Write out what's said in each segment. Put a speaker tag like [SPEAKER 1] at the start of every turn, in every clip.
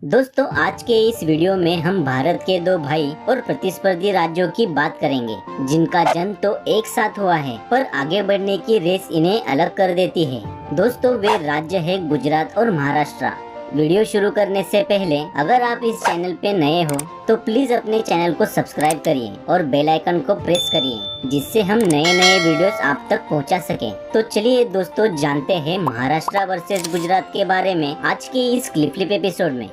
[SPEAKER 1] दोस्तों, आज के इस वीडियो में हम भारत के दो भाई और प्रतिस्पर्धी राज्यों की बात करेंगे जिनका जन्म तो एक साथ हुआ है, पर आगे बढ़ने की रेस इन्हें अलग कर देती है। दोस्तों, वे राज्य है गुजरात और महाराष्ट्र। वीडियो शुरू करने से पहले अगर आप इस चैनल पे नए हो तो प्लीज अपने चैनल को सब्सक्राइब करिए और बेल आइकन को प्रेस करिए, जिससे हम नए नए वीडियोस आप तक पहुंचा सकें। तो चलिए दोस्तों, जानते हैं महाराष्ट्र वर्सेस गुजरात के बारे में आज के इस क्लिप एपिसोड में।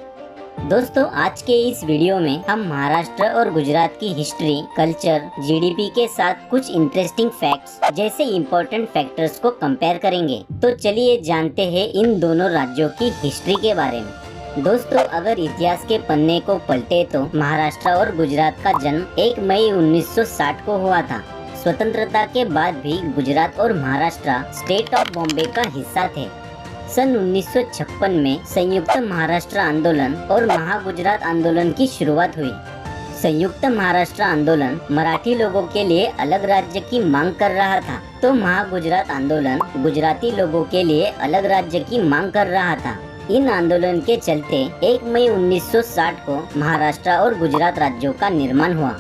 [SPEAKER 1] दोस्तों, आज के इस वीडियो में हम महाराष्ट्र और गुजरात की हिस्ट्री, कल्चर, जीडीपी के साथ कुछ इंटरेस्टिंग फैक्ट्स जैसे इम्पोर्टेंट फैक्टर्स को कंपेयर करेंगे। तो चलिए जानते हैं इन दोनों राज्यों की हिस्ट्री के बारे में। दोस्तों, अगर इतिहास के पन्ने को पलटे तो महाराष्ट्र और गुजरात का जन्म 1 मई 1960 को हुआ था। स्वतंत्रता के बाद भी गुजरात और महाराष्ट्र स्टेट ऑफ बॉम्बे का हिस्सा थे। सन 1956 में संयुक्त महाराष्ट्र आंदोलन और महागुजरात आंदोलन की शुरुआत हुई। संयुक्त महाराष्ट्र आंदोलन मराठी लोगों के लिए अलग राज्य की मांग कर रहा था, तो महागुजरात आंदोलन गुजराती लोगों के लिए अलग राज्य की मांग कर रहा था। इन आंदोलन के चलते 1 मई 1960 को महाराष्ट्र और गुजरात राज्यों का निर्माण हुआ।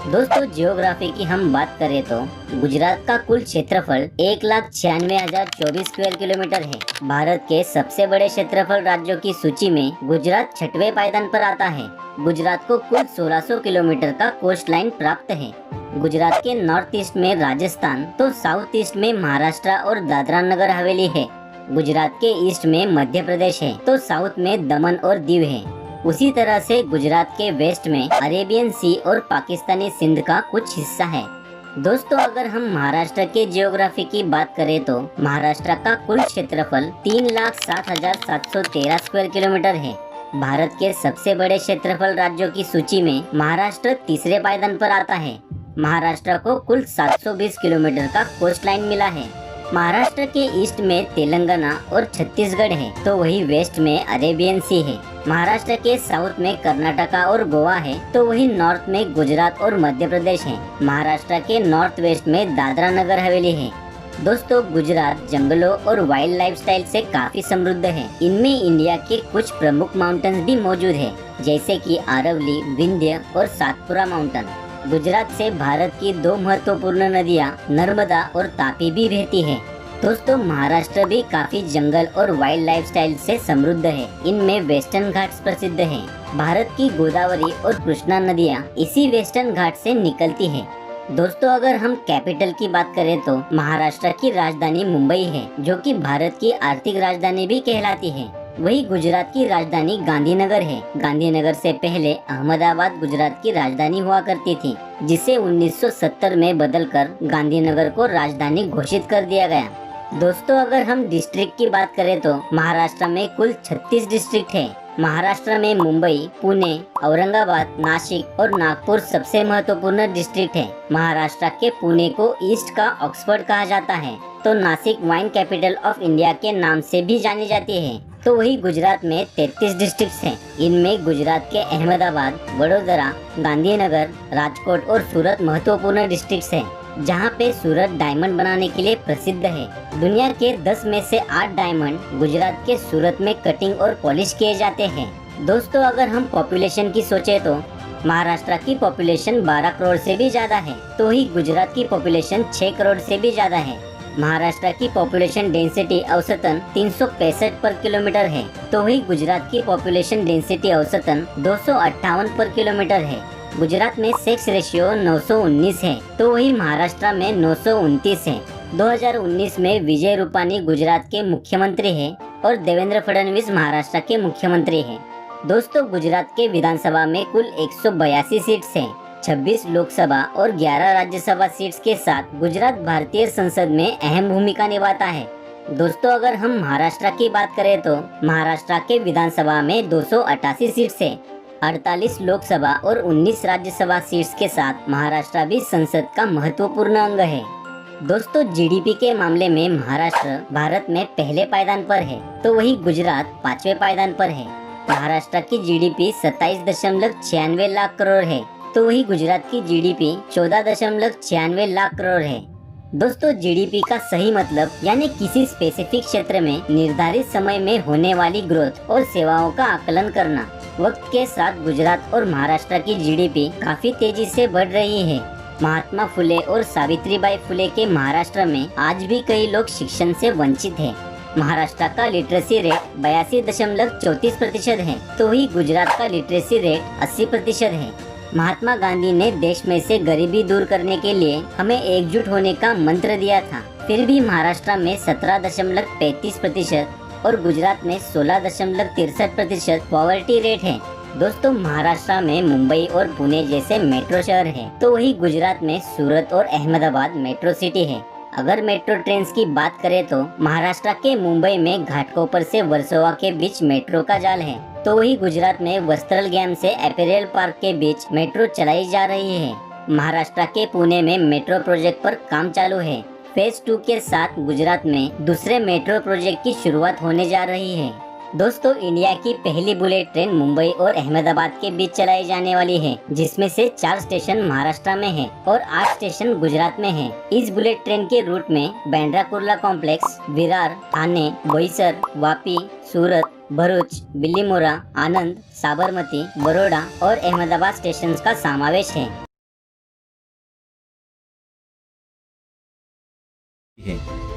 [SPEAKER 1] दोस्तों, जियोग्राफी की हम बात करें तो गुजरात का कुल क्षेत्रफल 1,96,024 स्क्वायर किलोमीटर है। भारत के सबसे बड़े क्षेत्रफल राज्यों की सूची में गुजरात 6वें पायदान पर आता है। गुजरात को कुल 1600 किलोमीटर का कोस्ट लाइन प्राप्त है। गुजरात के नॉर्थ ईस्ट में राजस्थान तो साउथ ईस्ट में महाराष्ट्र और दादरा नगर हवेली है। गुजरात के ईस्ट में मध्य प्रदेश है तो साउथ में दमन और दीव है। उसी तरह से गुजरात के वेस्ट में अरेबियन सी और पाकिस्तानी सिंध का कुछ हिस्सा है। दोस्तों, अगर हम महाराष्ट्र के जियोग्राफी की बात करें तो महाराष्ट्र का कुल क्षेत्रफल 3,07,713 स्क्वायर किलोमीटर है। भारत के सबसे बड़े क्षेत्रफल राज्यों की सूची में महाराष्ट्र तीसरे पायदान पर आता है। महाराष्ट्र को कुल 720 किलोमीटर का कोस्ट लाइन मिला है। महाराष्ट्र के ईस्ट में तेलंगाना और छत्तीसगढ़ है, तो वही वेस्ट में अरेबियन सी है। महाराष्ट्र के साउथ में कर्नाटका और गोवा है, तो वही नॉर्थ में गुजरात और मध्य प्रदेश है। महाराष्ट्र के नॉर्थ वेस्ट में दादरा नगर हवेली है। दोस्तों, गुजरात जंगलों और वाइल्ड लाइफस्टाइल से काफी समृद्ध है। इनमें इंडिया के कुछ प्रमुख माउंटेन्स भी मौजूद है, जैसे कि आरवली, विंध्य और सातपुरा माउंटेन। गुजरात से भारत की दो महत्वपूर्ण नदियां नर्मदा और तापी भी बहती है। दोस्तों, महाराष्ट्र भी काफी जंगल और वाइल्ड लाइफस्टाइल से समृद्ध है। इनमें वेस्टर्न घाट्स प्रसिद्ध हैं। भारत की गोदावरी और कृष्णा नदियां इसी वेस्टर्न घाट से निकलती है। दोस्तों, अगर हम कैपिटल की बात करें तो महाराष्ट्र की राजधानी मुंबई है, जो कि भारत की आर्थिक राजधानी भी कहलाती है। वही गुजरात की राजधानी गांधीनगर है। गांधीनगर से पहले अहमदाबाद गुजरात की राजधानी हुआ करती थी, जिसे 1970 में बदलकर गांधीनगर को राजधानी घोषित कर दिया गया। दोस्तों, अगर हम डिस्ट्रिक्ट की बात करें तो महाराष्ट्र में कुल 36 डिस्ट्रिक्ट है। महाराष्ट्र में मुंबई, पुणे, औरंगाबाद, नासिक और नागपुर सबसे महत्वपूर्ण डिस्ट्रिक्ट है। महाराष्ट्र के पुणे को ईस्ट का ऑक्सफोर्ड कहा जाता है, तो Nashik wine capital of India के नाम से भी जानी जाती है। तो वही गुजरात में 33 डिस्ट्रिक्ट्स हैं। इनमें गुजरात के अहमदाबाद, वडोदरा, गांधीनगर, राजकोट और सूरत महत्वपूर्ण डिस्ट्रिक्ट्स हैं, जहां पे सूरत डायमंड बनाने के लिए प्रसिद्ध है। दुनिया के 10 में से 8 डायमंड गुजरात के सूरत में कटिंग और पॉलिश किए जाते हैं। दोस्तों, अगर हम पॉपुलेशन की सोचे तो महाराष्ट्र की पॉपुलेशन 12 करोड़ से भी ज्यादा है, तो वही गुजरात की पॉपुलेशन 6 करोड़ से भी ज्यादा है। महाराष्ट्र की पॉपुलेशन डेंसिटी औसतन 365 पर किलोमीटर है, तो वही गुजरात की पॉपुलेशन डेंसिटी औसतन 258 पर किलोमीटर है। गुजरात में सेक्स रेशियो 919 है, तो वही महाराष्ट्र में 929 है। 2019 में विजय रूपानी गुजरात के मुख्यमंत्री है और देवेंद्र फडणवीस महाराष्ट्र के मुख्यमंत्री है। दोस्तों, गुजरात के विधानसभा में कुल 182 सीट्स हैं। 26 लोकसभा और 11 राज्यसभा सीट्स के साथ गुजरात भारतीय संसद में अहम भूमिका निभाता है। दोस्तों, अगर हम महाराष्ट्र की बात करें तो महाराष्ट्र के विधानसभा में 288 सीट्स है। 48 लोकसभा और 19 राज्यसभा सीट्स के साथ महाराष्ट्र भी संसद का महत्वपूर्ण अंग है। दोस्तों, जीडीपी के मामले में महाराष्ट्र भारत में पहले पायदान पर है, तो वही गुजरात 5वें पायदान पर है। महाराष्ट्र की जीडीपी 27.96 लाख करोड़ है, तो वही गुजरात की जीडीपी 14.96 लाख करोड़ है। दोस्तों जीडीपी का सही मतलब यानी किसी स्पेसिफिक क्षेत्र में निर्धारित समय में होने वाली ग्रोथ और सेवाओं का आकलन करना। वक्त के साथ गुजरात और महाराष्ट्र की जीडीपी काफी तेजी से बढ़ रही है। महात्मा फुले और सावित्रीबाई फुले के महाराष्ट्र में आज भी कई लोग शिक्षण से वंचित हैं। महाराष्ट्र का लिटरेसी रेट 82.34% है, तो ही गुजरात का लिटरेसी रेट 80% है। महात्मा गांधी ने देश में से गरीबी दूर करने के लिए हमें एकजुट होने का मंत्र दिया था। फिर भी महाराष्ट्र में 17.35% और गुजरात में 16.63% पॉवर्टी रेट है। दोस्तों महाराष्ट्र में मुंबई और पुणे जैसे मेट्रो शहर है, तो वही गुजरात में सूरत और अहमदाबाद मेट्रो सिटी है। अगर मेट्रो ट्रेन की बात करें तो महाराष्ट्र के मुंबई में घाटकोपर से वर्सोवा के बीच मेट्रो का जाल है, तो वही गुजरात में वस्त्रलगैम से एपेरियल पार्क के बीच मेट्रो चलाई जा रही है। महाराष्ट्र के पुणे में मेट्रो प्रोजेक्ट पर काम चालू है। फेज 2 के साथ गुजरात में दूसरे मेट्रो प्रोजेक्ट की शुरुआत होने जा रही है। दोस्तों इंडिया की पहली बुलेट ट्रेन मुंबई और अहमदाबाद के बीच चलाई जाने वाली है, जिसमें से 4 स्टेशन महाराष्ट्र में है और 8 स्टेशन गुजरात में है। इस बुलेट ट्रेन के रूट में बांद्रा कुर्ला कॉम्प्लेक्स, विरार, ठाणे, बोईसर, वापी, सूरत, भरूच, बिलीमोरा, आनंद, साबरमती, बड़ौदा और अहमदाबाद स्टेशन का समावेश है।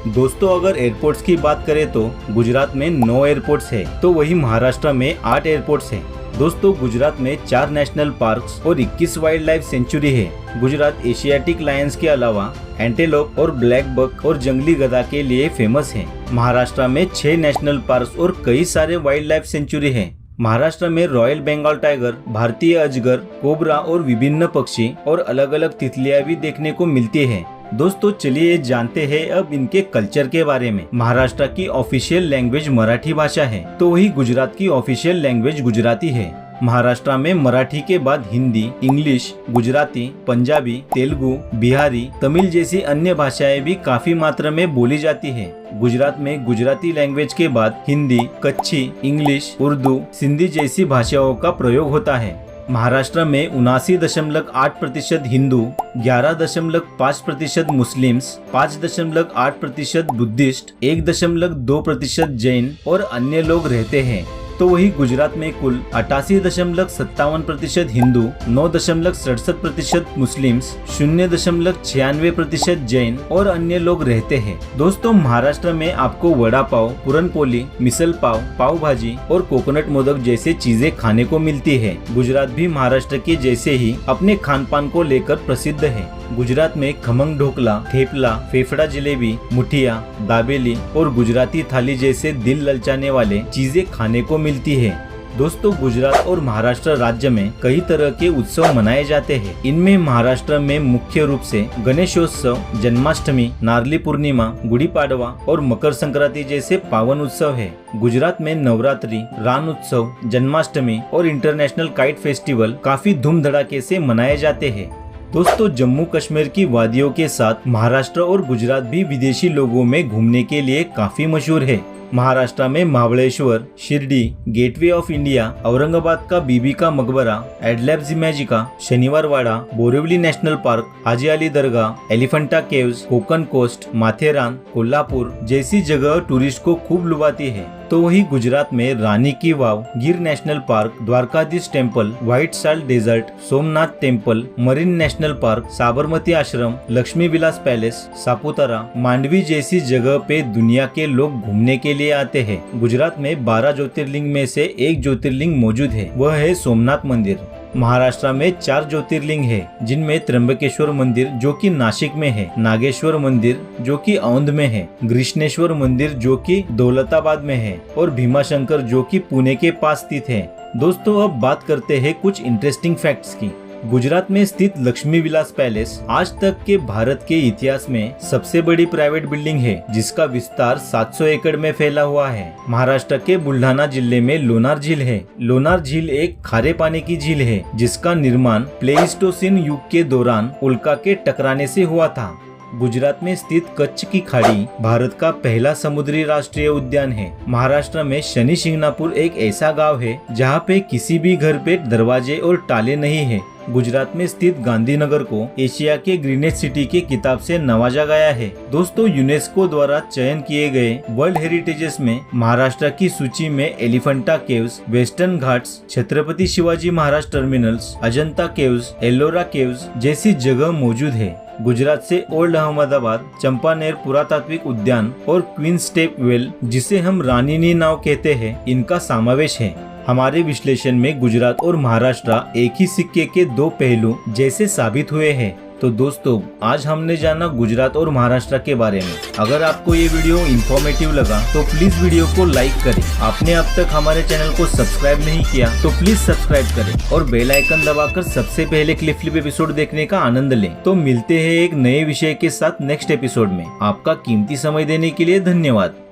[SPEAKER 2] दोस्तों अगर एयरपोर्ट्स की बात करें तो गुजरात में 9 एयरपोर्ट्स है, तो वही महाराष्ट्र में 8 एयरपोर्ट्स है। दोस्तों गुजरात में 4 नेशनल पार्क्स और 21 वाइल्ड लाइफ सेंचुरी है। गुजरात एशियाटिक लायंस के अलावा एंटेलोप और ब्लैक बक और जंगली गधा के लिए फेमस है। महाराष्ट्र में 6 नेशनल पार्क्स और कई सारे वाइल्ड लाइफ सेंचुरी है। महाराष्ट्र में रॉयल बंगाल टाइगर, भारतीय अजगर, कोबरा और विभिन्न पक्षी और अलग अलग तितलियां भी देखने को मिलती है। दोस्तों चलिए जानते हैं अब इनके कल्चर के बारे में। महाराष्ट्र की ऑफिशियल लैंग्वेज मराठी भाषा है, तो वही गुजरात की ऑफिशियल लैंग्वेज गुजराती है। महाराष्ट्र में मराठी के बाद हिंदी, इंग्लिश, गुजराती, पंजाबी, तेलुगु, बिहारी, तमिल जैसी अन्य भाषाएं भी काफी मात्रा में बोली जाती है। गुजरात में गुजराती लैंग्वेज के बाद हिंदी, कच्छी, इंग्लिश, उर्दू, सिंधी जैसी भाषाओं का प्रयोग होता है। महाराष्ट्र में 79.8% हिंदू, 11.5% मुस्लिम्स, 5.8% बुद्धिस्ट, 1.2% जैन और अन्य लोग रहते हैं। तो वही गुजरात में कुल 88.57% हिंदू, 9.67% मुस्लिम्स, 0.96% जैन और अन्य लोग रहते हैं। दोस्तों महाराष्ट्र में आपको वड़ा पाव, पूरनपोली, मिसल पाव, पाव भाजी और कोकोनट मोदक जैसे चीजें खाने को मिलती है। गुजरात भी महाराष्ट्र के जैसे ही अपने खान पान को लेकर प्रसिद्ध है। गुजरात में खमंग ढोकला, थेपला, फेफड़ा जलेबी, मुठिया, दाबेली और गुजराती थाली जैसे दिल ललचाने वाले चीजें खाने को मिलती है। दोस्तों गुजरात और महाराष्ट्र राज्य में कई तरह के उत्सव मनाए जाते हैं। इनमें महाराष्ट्र में मुख्य रूप से गणेशोत्सव, जन्माष्टमी, नारली पूर्णिमा, गुड़ी पाड़वा और मकर संक्रांति जैसे पावन उत्सव है। गुजरात में नवरात्रि, रान उत्सव, जन्माष्टमी और इंटरनेशनल काइट फेस्टिवल काफी धूम धड़ाके से मनाए जाते हैं। दोस्तों जम्मू कश्मीर की वादियों के साथ महाराष्ट्र और गुजरात भी विदेशी लोगों में घूमने के लिए काफी मशहूर है। महाराष्ट्र में Mahabaleshwar, Shirdi, gateway of India, Aurangabad का Bibi ka Maqbara, Adlabs Imagica, Shaniwarwada, Borivali national park, Haji Ali Dargah, Elephanta caves, Konkan coast, Matheran, Kolhapur जैसी जगह टूरिस्ट को खूब लुभाती है। तो वही गुजरात में रानी ki Vav, Gir national park, Dwarkadhish temple, white salt desert, Somnath temple, marine national park, Sabarmati ashram, Lakshmi Vilas palace, Saputara, Mandvi जैसी जगह पे दुनिया के लोग घूमने के लिए आते हैं। गुजरात में 12 ज्योतिर्लिंग में से एक ज्योतिर्लिंग मौजूद है, वह है सोमनाथ मंदिर। महाराष्ट्र में 4 ज्योतिर्लिंग है, जिनमें त्र्यंबकेश्वर मंदिर जो कि नासिक में है, नागेश्वर मंदिर जो कि औंध में है, ग्रीष्णेश्वर मंदिर जो कि दौलताबाद में है और भीमाशंकर जो कि पुणे के पास स्थित है। दोस्तों अब बात करते हैं कुछ इंटरेस्टिंग फैक्ट्स की। गुजरात में स्थित लक्ष्मी विलास पैलेस आज तक के भारत के इतिहास में सबसे बड़ी प्राइवेट बिल्डिंग है, जिसका विस्तार 700 एकड़ में फैला हुआ है। महाराष्ट्र के बुल्ढाना जिले में लोनार झील है। लोनार झील एक खारे पानी की झील है, जिसका निर्माण प्लेइस्टोसिन युग के दौरान उल्का के टकराने से हुआ था। गुजरात में स्थित कच्छ की खाड़ी भारत का पहला समुद्री राष्ट्रीय उद्यान है। महाराष्ट्र में शनि शिंगणापुर एक ऐसा गांव है जहाँ पे किसी भी घर पे दरवाजे और ताले नहीं है। गुजरात में स्थित गांधीनगर को एशिया के ग्रीनेस्ट सिटी के खिताब से नवाजा गया है। दोस्तों, यूनेस्को द्वारा चयन किए गए वर्ल्ड हेरिटेजेस में महाराष्ट्र की सूची में Elephanta caves, western Ghats, Chhatrapati Shivaji Maharaj terminals, Ajanta caves, Ellora caves जैसी जगह मौजूद है। गुजरात से ओल्ड अहमदाबाद, चंपानेर पुरातात्विक उद्यान और क्वीन स्टेप वेल, जिसे हम रानीनी नाव कहते हैं, इनका समावेश है। हमारे विश्लेषण में गुजरात और महाराष्ट्र एक ही सिक्के के दो पहलू जैसे साबित हुए हैं। तो दोस्तों, आज हमने जाना गुजरात और महाराष्ट्र के बारे में। अगर आपको ये वीडियो इंफॉर्मेटिव लगा तो प्लीज वीडियो को लाइक करें। आपने अब तक हमारे चैनल को सब्सक्राइब नहीं किया तो प्लीज सब्सक्राइब करें और बेल आइकन दबाकर सबसे पहले क्लिप फ्लिप एपिसोड देखने का आनंद लें। तो मिलते हैं एक नए विषय के साथ नेक्स्ट एपिसोड में। आपका कीमती समय देने के लिए धन्यवाद।